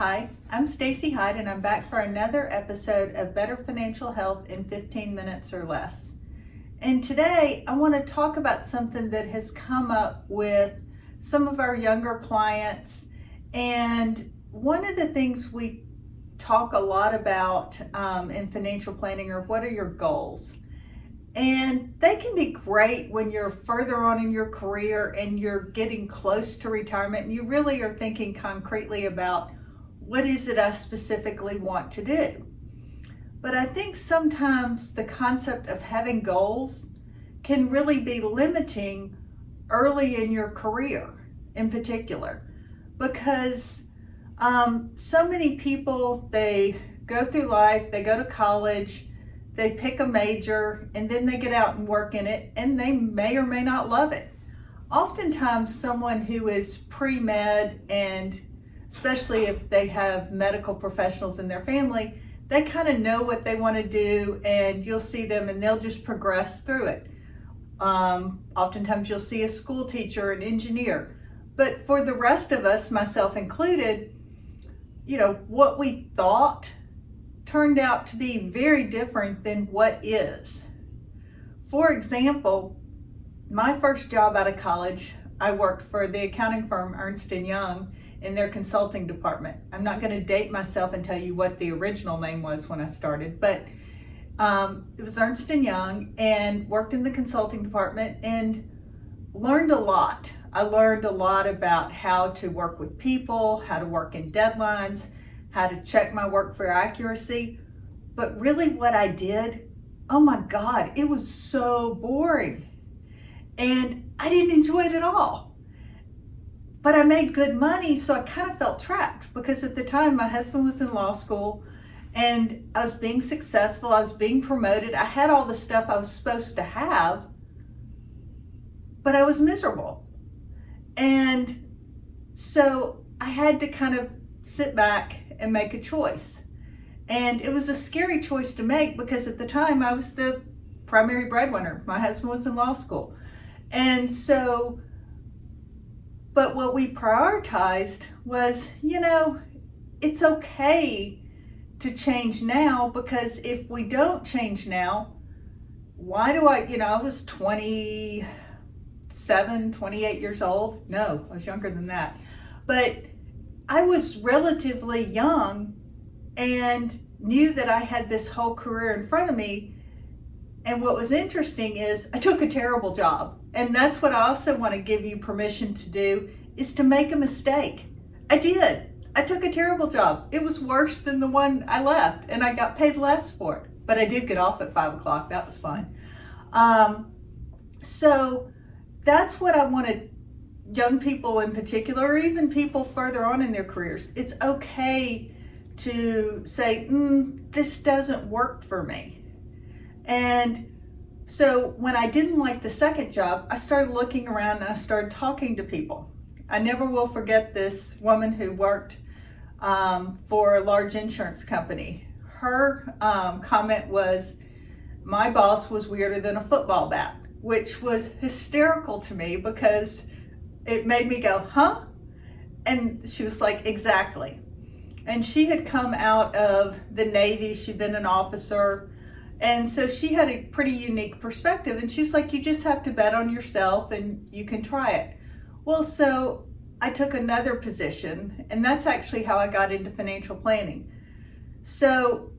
Hi, I'm Stacey Hyde and I'm back for another episode of Better Financial Health in 15 minutes or less. And today I want to talk about something that has come up with some of our younger clients. And one of the things we talk a lot about in financial planning are what are your goals? And they can be great when you're further on in your career and you're getting close to retirement and you really are thinking concretely about what is it I specifically want to do. But I think sometimes the concept of having goals can really be limiting early in your career in particular, because so many people, they go through life, they go to college, they pick a major, and then they get out and work in it, and they may or may not love it. Oftentimes someone who is pre-med, and especially if they have medical professionals in their family, they kind of know what they want to do, and you'll see them and they'll just progress through it. Oftentimes you'll see a school teacher, an engineer. But for the rest of us, myself included, what we thought turned out to be very different than what is. For example, my first job out of college, I worked for the accounting firm Ernst & Young in their consulting department. I'm not going to date myself and tell you what the original name was when I started, but it was Ernst & Young, and worked in the consulting department and learned a lot. I learned a lot about how to work with people, how to work in deadlines, how to check my work for accuracy. But really what I did, oh my God, it was so boring. And I didn't enjoy it at all. But I made good money, so I kind of felt trapped, because at the time my husband was in law school and I was being successful, I was being promoted, I had all the stuff I was supposed to have, but I was miserable. And so I had to kind of sit back and make a choice. And it was a scary choice to make, because at the time I was the primary breadwinner. My husband was in law school. And so, but what we prioritized was, it's okay to change now, because if we don't change now, why do I was 27, 28 years old. No, I was younger than that. But I was relatively young and knew that I had this whole career in front of me. And what was interesting is I took a terrible job. And that's what I also want to give you permission to do, is to make a mistake. I did. I took a terrible job. It was worse than the one I left, and I got paid less for it. But I did get off at 5 o'clock. That was fine. So that's what I wanted young people in particular, or even people further on in their careers. It's okay to say, this doesn't work for me. And so when I didn't like the second job, I started looking around and I started talking to people. I never will forget this woman who worked for a large insurance company. Her comment was, my boss was weirder than a football bat, which was hysterical to me, because it made me go, huh? And she was like, exactly. And she had come out of the Navy. She'd been an officer. And so she had a pretty unique perspective. And she was like, you just have to bet on yourself and you can try it. Well, so I took another position, and that's actually how I got into financial planning. So,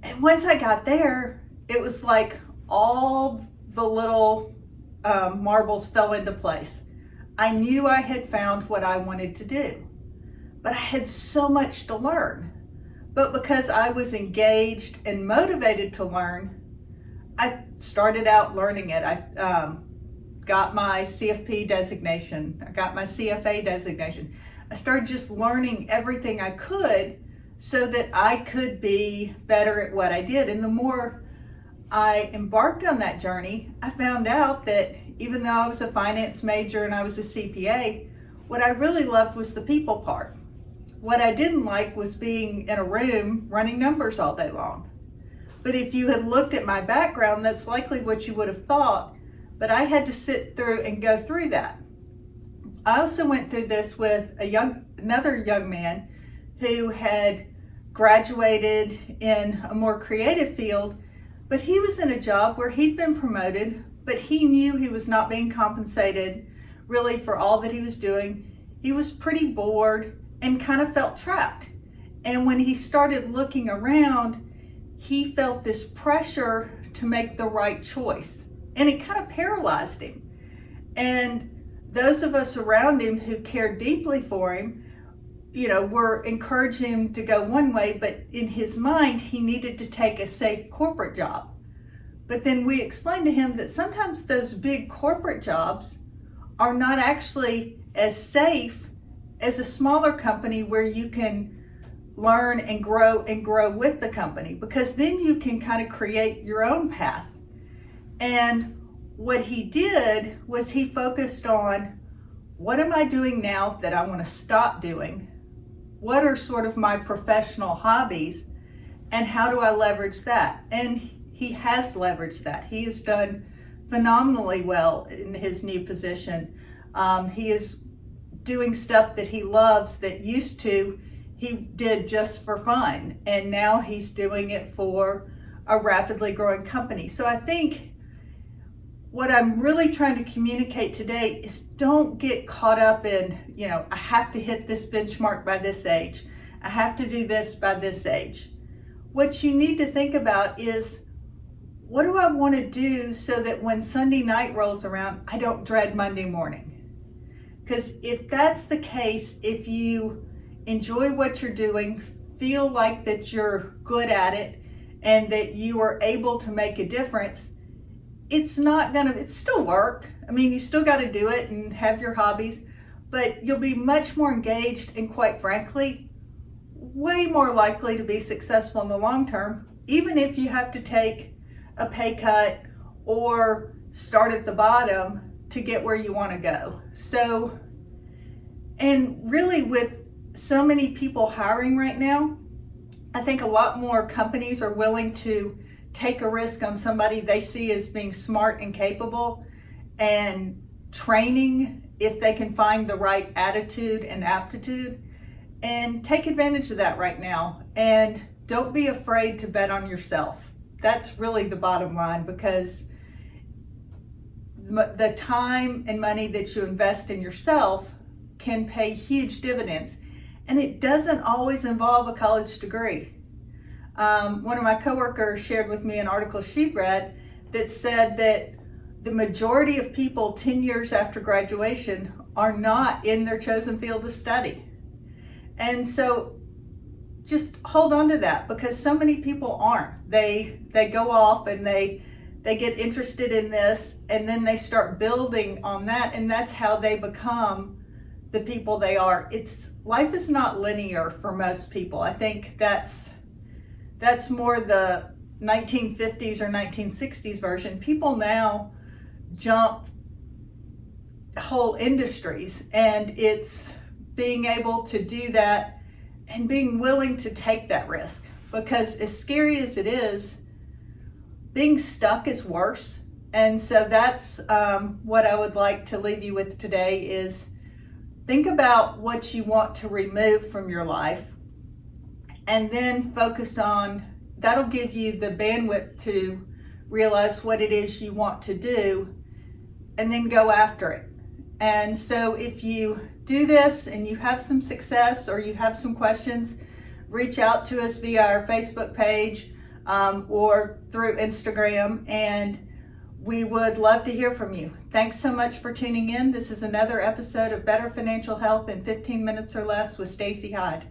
and once I got there, it was like all the little marbles fell into place. I knew I had found what I wanted to do, but I had so much to learn. But because I was engaged and motivated to learn, I started out learning it. I got my CFP designation. I got my CFA designation. I started just learning everything I could so that I could be better at what I did. And the more I embarked on that journey, I found out that even though I was a finance major and I was a CPA, what I really loved was the people part. What I didn't like was being in a room running numbers all day long. But if you had looked at my background, that's likely what you would have thought. But I had to sit through and go through that. I also went through this with another young man who had graduated in a more creative field, but he was in a job where he'd been promoted, but he knew he was not being compensated really for all that he was doing. He was pretty bored and kind of felt trapped. And when he started looking around, he felt this pressure to make the right choice, and it kind of paralyzed him. And those of us around him who cared deeply for him, were encouraging him to go one way, but in his mind, he needed to take a safe corporate job. But then we explained to him that sometimes those big corporate jobs are not actually as safe as a smaller company where you can learn and grow with the company, because then you can kind of create your own path. And what he did was he focused on, what am I doing now that I want to stop doing? What are sort of my professional hobbies, and how do I leverage that? And he has leveraged that. He has done phenomenally well in his new position. He is doing stuff that he loves that used to he did just for fun, and now he's doing it for a rapidly growing company. So I think what I'm really trying to communicate today is, don't get caught up in, I have to hit this benchmark by this age. I have to do this by this age. What you need to think about is, what do I want to do so that when Sunday night rolls around, I don't dread Monday morning? Because if that's the case, if you enjoy what you're doing, feel like that you're good at it, and that you are able to make a difference, it's still work. I mean, you still got to do it and have your hobbies, but you'll be much more engaged and, quite frankly, way more likely to be successful in the long term, even if you have to take a pay cut or start at the bottom to get where you want to go. So, and really, with so many people hiring right now, I think a lot more companies are willing to take a risk on somebody they see as being smart and capable, and training if they can find the right attitude and aptitude, and take advantage of that right now. And don't be afraid to bet on yourself. That's really the bottom line, because the time and money that you invest in yourself can pay huge dividends, and it doesn't always involve a college degree. One of my coworkers shared with me an article she'd read that said that the majority of people 10 years after graduation are not in their chosen field of study. And so just hold on to that, because so many people aren't. They go off and they get interested in this, and then they start building on that, and that's how they become the people they are. Life is not linear for most people. I think that's more the 1950s or 1960s version. People now jump whole industries, and it's being able to do that and being willing to take that risk, because as scary as it is, being stuck is worse. And so that's what I would like to leave you with today is, think about what you want to remove from your life, and then focus on, that'll give you the bandwidth to realize what it is you want to do, and then go after it. And so if you do this and you have some success, or you have some questions, reach out to us via our Facebook page or through Instagram, and we would love to hear from you. Thanks so much for tuning in. This is another episode of Better Financial Health in 15 Minutes or Less with Stacey Hyde.